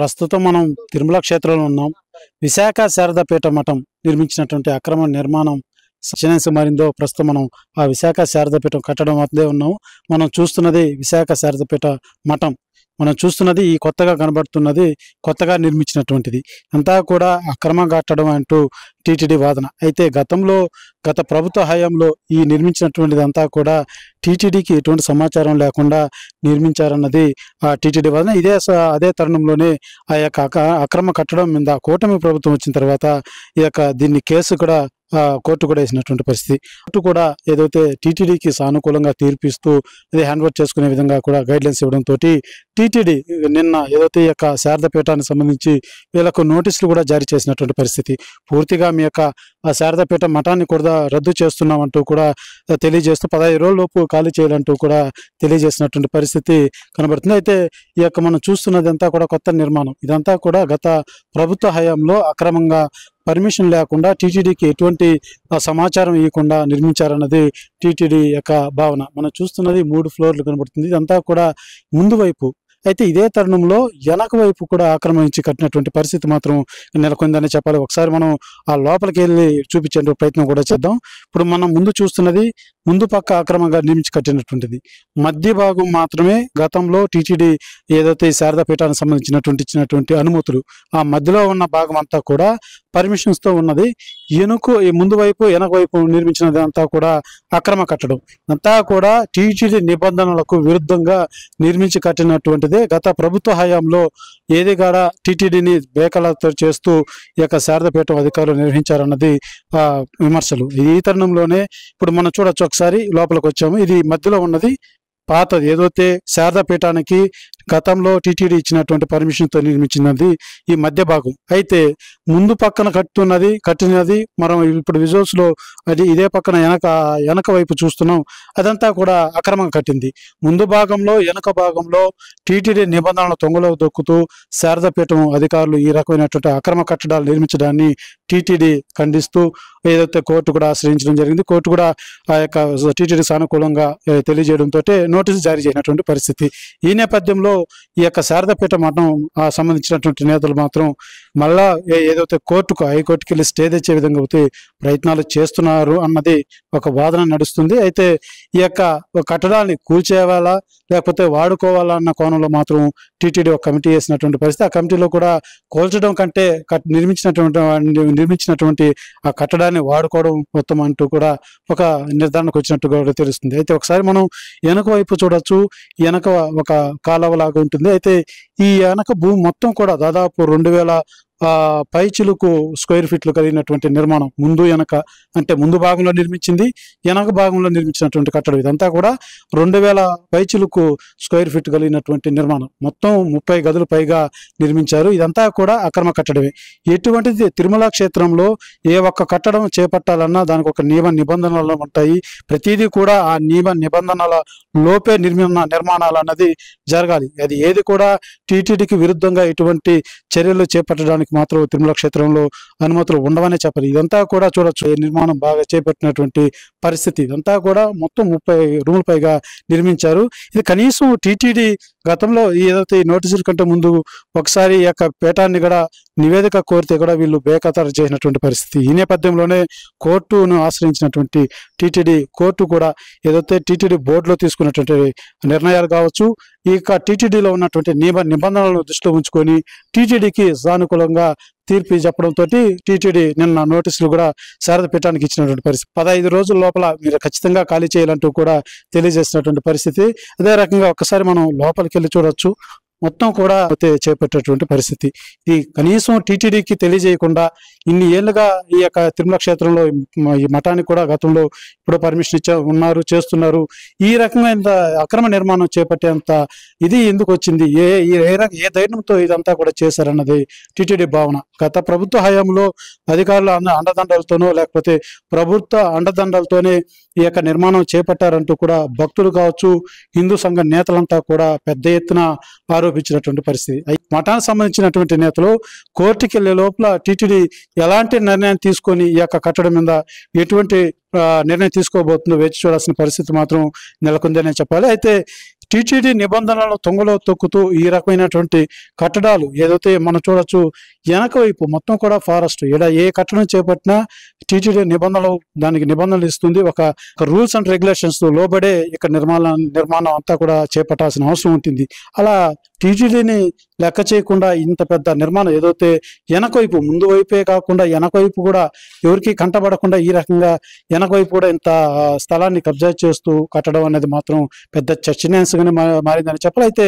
ప్రస్తుతం మనం తిరుమల క్షేత్రంలో ఉన్నాం. విశాఖ శారదాపీఠ మఠం నిర్మించినటువంటి అక్రమ నిర్మాణం క్షీణించి మారిందో ప్రస్తుతం మనం ఆ విశాఖ శారదాపీఠం కట్టడం వద్దే ఉన్నాం. మనం చూస్తున్నది విశాఖ శారదాపీఠ మఠం. మనం చూస్తున్నది ఈ కొత్తగా కనబడుతున్నది కొత్తగా నిర్మించినటువంటిది. అంతా కూడా అక్రమ కట్టడం అంటూ టీటీడీ వాదన. అయితే గత ప్రభుత్వ హయాంలో ఈ నిర్మించినటువంటిది అంతా కూడా టీటీడీకి ఎటువంటి సమాచారం లేకుండా నిర్మించారన్నది ఆ టీటీడీ వాదన. అదే తరుణంలోనే ఆ యొక్క అక్రమ కట్టడం మీద కూటమి ప్రభుత్వం వచ్చిన తర్వాత దీన్ని కేసు కూడా కోర్టు కూడా వేసినటువంటి పరిస్థితి. కోర్టు కూడా ఏదైతే టీటీడీకి సానుకూలంగా తీర్పిస్తూ ఇది హ్యాండ్ ఓవర్ చేసుకునే విధంగా కూడా గైడ్లైన్స్ ఇవ్వడంతో టీటీడీ నిన్న ఏదైతే ఈ యొక్క శారదాపీఠానికి సంబంధించి వీళ్ళకు నోటీసులు కూడా జారీ చేసినటువంటి పరిస్థితి. పూర్తిగా మీ యొక్క ఆ శారదాపీఠ మఠాన్ని కూడా రద్దు చేస్తున్నామంటూ కూడా తెలియజేస్తూ 15 రోజులలోపు ఖాళీ చేయాలంటూ కూడా తెలియజేసినటువంటి పరిస్థితి కనబడుతుంది. అయితే ఈ యొక్క మనం చూస్తున్నది అంతా కూడా కొత్త నిర్మాణం. ఇదంతా కూడా గత ప్రభుత్వ హయాంలో అక్రమంగా పర్మిషన్ లేకుండా టీటీడీకి ఎటువంటి సమాచారం ఇవ్వకుండా నిర్మించారన్నది టీటీడీ యొక్క భావన. మనం చూస్తున్నది 3 ఫ్లోర్లు కనబడుతుంది. ఇదంతా కూడా ముందు వైపు. అయితే ఇదే తరుణంలో వెనక వైపు కూడా ఆక్రమించి కట్టినటువంటి పరిస్థితి మాత్రం నెలకొందని చెప్పాలి. ఒకసారి మనం ఆ లోపలికి వెళ్ళి చూపించే ప్రయత్నం కూడా చేద్దాం. ఇప్పుడు మనం ముందు చూస్తున్నది ముందు పక్క అక్రమంగా నిర్మించి కట్టినటువంటిది. మధ్య భాగం మాత్రమే గతంలో టీటీడీ ఏదైతే ఈ శారదాపీఠానికి సంబంధించినటువంటి ఇచ్చినటువంటి అనుమతులు, ఆ మధ్యలో ఉన్న భాగం అంతా కూడా పర్మిషన్స్తో ఉన్నది. ముందు వైపు వెనక వైపు నిర్మించినది అంతా కూడా అక్రమ కట్టడం. అంతా కూడా టీటీడీ నిబంధనలకు విరుద్ధంగా నిర్మించి కట్టినటువంటిదే. గత ప్రభుత్వ హయాంలో ఏది కూడా టీటీడీని బేకలతో చేస్తూ ఈ యొక్క శారదాపీఠం అధికారులు నిర్వహించారన్నది విమర్శలు. ఈ తరుణంలోనే ఇప్పుడు మనం చూడొచ్చు. ఒకసారి లోపలికి వచ్చాము. ఇది మధ్యలో ఉన్నది పాతది ఏదైతే శారదాపీఠానికి గతంలో టీటీడీ ఇచ్చినటువంటి పర్మిషన్తో నిర్మించినది ఈ మధ్య భాగం. అయితే ముందు పక్కన కట్టినది మనం ఇప్పుడు విజువల్స్ లో అది ఇదే పక్కన వెనక వైపు చూస్తున్నాం. అదంతా కూడా అక్రమంగా కట్టింది. ముందు భాగంలో వెనక భాగంలో టీటీడీ నిబంధనలు తొంగలో దొక్కుతూ శారదాపీఠం అధికారులు ఈ రకమైనటువంటి అక్రమ కట్టడాలు నిర్మించడాన్ని టీటీడీ ఖండిస్తూ ఏదైతే కోర్టు కూడా ఆశ్రయించడం జరిగింది. కోర్టు కూడా ఆ యొక్క టీటీడీ సానుకూలంగా తెలియజేయడంతో నోటీసు జారీ చేసినటువంటి పరిస్థితి. ఈ నేపథ్యంలో ఈ యొక్క శారదాపీఠ మఠం సంబంధించినటువంటి నేతలు మాత్రం మళ్ళా ఏదైతే హైకోర్టుకి వెళ్ళి స్టే తెచ్చే విధంగా అయితే ప్రయత్నాలు చేస్తున్నారు అన్నది ఒక వాదన నడుస్తుంది. అయితే ఈ యొక్క కట్టడాన్ని కూల్చేయాలా లేకపోతే వాడుకోవాలా అన్న కోణంలో మాత్రం టీటీడీ ఒక కమిటీ వేసినటువంటి పరిస్థితి. ఆ కమిటీలో కూడా కూల్చడం కంటే నిర్మించినటువంటి ఆ కట్టడాన్ని వాడుకోవడం ఉత్తమం అంటూ కూడా ఒక నిర్ధారణకు వచ్చినట్టుగా తెలుస్తుంది. అయితే ఒకసారి మనం వెనక వైపు చూడొచ్చు. వెనక ఒక కాలువలాగా ఉంటుంది. అయితే ఈ వెనక భూమి మొత్తం కూడా దాదాపు 2000 పైచిలుకు స్క్వేర్ ఫీట్లు కలిగినటువంటి నిర్మాణం. ముందు వెనక అంటే ముందు భాగంలో నిర్మించింది, వెనక భాగంలో నిర్మించినటువంటి కట్టడం. ఇదంతా కూడా 2000 పైచిలుకు స్క్వేర్ ఫీట్ కలిగినటువంటి నిర్మాణం. మొత్తం 30 గదులు పైగా నిర్మించారు. ఇదంతా కూడా అక్రమ కట్టడమే. ఎటువంటిది తిరుమల క్షేత్రంలో ఏ ఒక్క కట్టడం చేపట్టాలన్నా దానికి ఒక నిబంధనలు ఉంటాయి. ప్రతిదీ కూడా ఆ నిబంధనల లోపే నిర్మాణాలు అన్నది జరగాలి. అది ఏది కూడా టీటీడీకి విరుద్ధంగా ఎటువంటి చర్యలు చేపట్టడానికి మాత్రం తిరుమల క్షేత్రంలో అనుమతులు ఉండవనే చెప్పాలి. ఇదంతా కూడా చూడొచ్చు. నిర్మాణం బాగా చేపట్టినటువంటి పరిస్థితి. ఇదంతా కూడా మొత్తం 30 రూముల పైగా నిర్మించారు. ఇది కనీసం టీటీడీ గతంలో ఏదైతే నోటీసుల కంటే ముందు ఒకసారి ఈ యొక్క పీఠాన్ని కూడా నివేదిక కోరితే కూడా వీళ్ళు బేఖాతరు చేసినటువంటి పరిస్థితి. ఈ నేపథ్యంలోనే కోర్టును ఆశ్రయించినటువంటి టీటీడీ కోర్టు కూడా ఏదైతే టీటీడీ బోర్డులో తీసుకున్నటువంటి నిర్ణయాలు కావచ్చు, ఈ యొక్క టీటీడీలో ఉన్నటువంటి నిబంధనలను దృష్టిలో ఉంచుకొని టీటీడీకి సానుకూలంగా తీర్పు చెప్పడంతో టీటీడీ నిన్న నోటీసులు కూడా శారదాపీఠానికి ఇచ్చినటువంటి పరిస్థితి. 15 రోజుల లోపల మీరు ఖచ్చితంగా ఖాళీ చేయాలంటూ కూడా తెలియజేసినటువంటి పరిస్థితి. అదే రకంగా ఒక్కసారి మనం లోపలికి వెళ్ళి చూడొచ్చు. మొత్తం కూడా చేపట్టేటువంటి పరిస్థితి. ఈ కనీసం టీటీడీకి తెలియజేయకుండా ఇన్ని ఏళ్ళుగా ఈ యొక్క తిరుమల క్షేత్రంలో ఈ మఠానికి కూడా గతంలో ఇప్పుడు పర్మిషన్ చేస్తున్నారు. ఈ రకమైన అక్రమ నిర్మాణం చేపట్టేంత ఇది ఎందుకు వచ్చింది? ఏ ధైర్యంతో ఇదంతా కూడా చేశారన్నది టీటీడీ భావన. గత ప్రభుత్వ హయాంలో అధికారుల అండదండలతోనో లేకపోతే ప్రభుత్వ అండదండలతోనే ఈ యొక్క నిర్మాణం చేపట్టారంటూ కూడా భక్తులు కావచ్చు, హిందూ సంఘ నేతలంతా కూడా పెద్ద ఎత్తున ఆరోపించినటువంటి పరిస్థితి. మఠానికి సంబంధించినటువంటి నేతలు కోర్టుకి వెళ్లే లోపల టీటీడీ ఎలాంటి నిర్ణయం తీసుకొని ఈ యొక్క కట్టడం మీద ఎటువంటి నిర్ణయం తీసుకోబోతుందో వేచి చూడాల్సిన పరిస్థితి మాత్రం నెలకొందనే చెప్పాలి. అయితే టీటీడీ నిబంధనలను తొంగలో తొక్కుతూ ఈ రకమైనటువంటి కట్టడాలు ఏదైతే మనం చూడొచ్చు, వెనక వైపు మొత్తం కూడా ఫారెస్ట్. ఇక్కడ ఏ కట్టడం చేపట్టినా టీటీడీ దానికి నిబంధనలు ఇస్తుంది. ఒక రూల్స్ అండ్ రెగ్యులేషన్స్ లోబడే ఇక్కడ నిర్మాణం అంతా కూడా చేపట్టాల్సిన అవసరం ఉంటుంది. అలా టీటీడీని లెక్క చేయకుండా ఇంత పెద్ద నిర్మాణం ఏదైతే వెనక వైపు, ముందు వైపే కాకుండా వెనక వైపు కూడా ఎవరికి కంటపడకుండా ఈ రకంగా వెనక వైపు కూడా ఇంత స్థలాన్ని కబ్జా చేస్తూ కట్టడం అనేది మాత్రం పెద్ద చర్చనీయాంశంగానే మారిందని చెప్పాలి. అయితే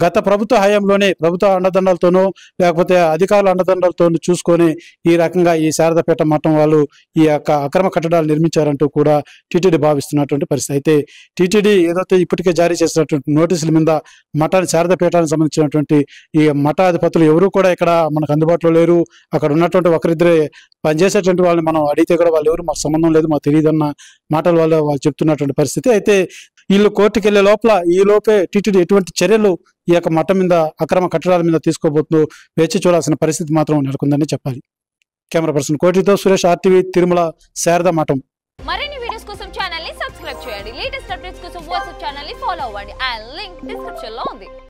గత ప్రభుత్వ హయాంలోనే ప్రభుత్వ అండదండలతోనో లేకపోతే అధికారుల అండదండలతోనూ చూసుకొని ఈ రకంగా ఈ శారదాపేట మఠం వాళ్ళు ఈ యొక్క అక్రమ కట్టడాలు నిర్మించారంటూ కూడా టీటీడీ భావిస్తున్నటువంటి పరిస్థితి. అయితే టీటీడీ ఏదైతే ఇప్పటికే జారీ చేసినటువంటి నోటీసుల మీద శారదాపేటానికి సంబంధించినటువంటి ఈ మఠాధిపతులు ఎవరు కూడా ఇక్కడ మనకు అందుబాటులో లేరు. అక్కడ ఉన్నటువంటి ఒకరిద్దరే పనిచేసేటువంటి వాళ్ళని మనం అడిగితే కూడా వాళ్ళు ఎవరు మాకు సంబంధం లేదు, మాకు తెలియదు అన్న మాటలు వాళ్ళు చెప్తున్నటువంటి పరిస్థితి. అయితే వీళ్ళు కోర్టుకు వెళ్లే ఈ లోపే టీటీడీ ఎటువంటి చర్యలు ఈ యొక్క మఠం మీద, అక్రమ కట్టడాల మీద తీసుకోబోతుందో వేచి చూడాల్సిన పరిస్థితి మాత్రం నెలకొందని చెప్పాలి. కెమెరా పర్సన్ కోటితో సురేష్, RTV, తిరుమల శారదా మఠం. మరిన్ని వీడియోస్ కోసం ఛానల్ ని సబ్స్క్రైబ్ చేయండి. లేటెస్ట్ అప్డేట్స్ కోసం వాట్సాప్ ఛానల్ ని ఫాలో అవ్వండి. ఆ లింక్ డిస్క్రిప్షన్ లో ఉంది.